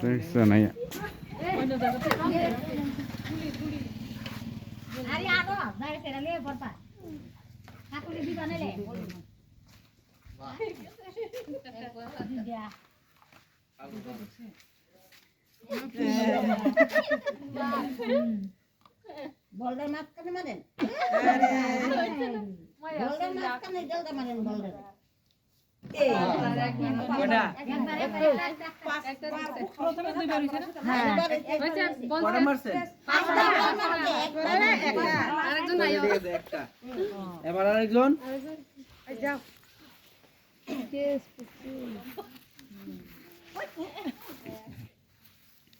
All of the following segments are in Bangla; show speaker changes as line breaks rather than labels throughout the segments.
দেখছো না
আরে আনো যাই সেরালে বড়পা কাকুলি দিবা নেলে বলদের মাঝখানে মারেন বলদের মাঝখানে জলদা মারেন বলদের
এবার আরেকজন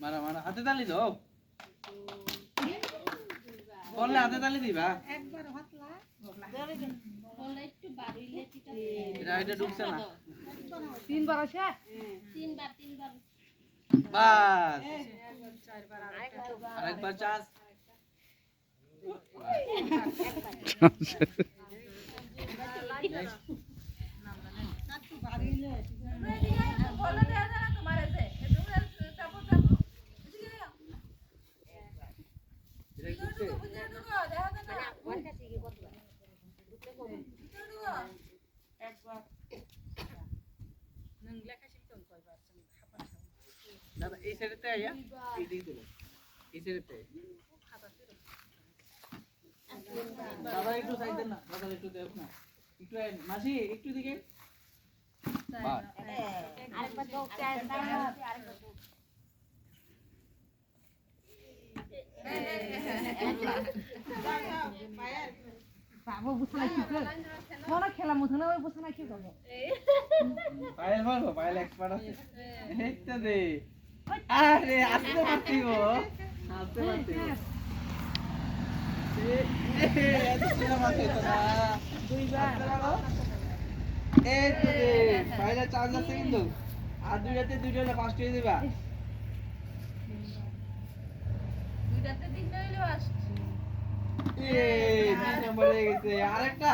মারা মারা হাতে তালি দাও বললে হাতে তালি দিবা একবার হাতলা বললে একটু বাড়িলে এটা ঢুকছে না তিনবার আছে তিনবার বাস আরেকবার চান্স দাদা এই সাইডেতে আইয়া এই দিকে দিলো এই সাইডেতে দাদা একটু সাইড দেন না দাদা একটু দেখ না একটু মাসি একটু দিকে বাস
আরেকবার দাও চার দাও আরেকবার দাও বাবু বুঝনা কি করে কোন খেলা মত না ওই বুঝনা কি করবে
পায়েল বলবো পায়েল এক্সপার্ট আছে এইটা দে আরে আস্তে পারতিও আস্তে পারতিও এত সিনেমা খেতো না দুইবার এই তো দে পায়েলের চান্স আছে কিন্তু আর দুইটাতে ফার্স্ট হয়ে দিবা দুইটাতে তিনটা হইলো আসছে এই 3 নম্বরে গেছে আরেকটা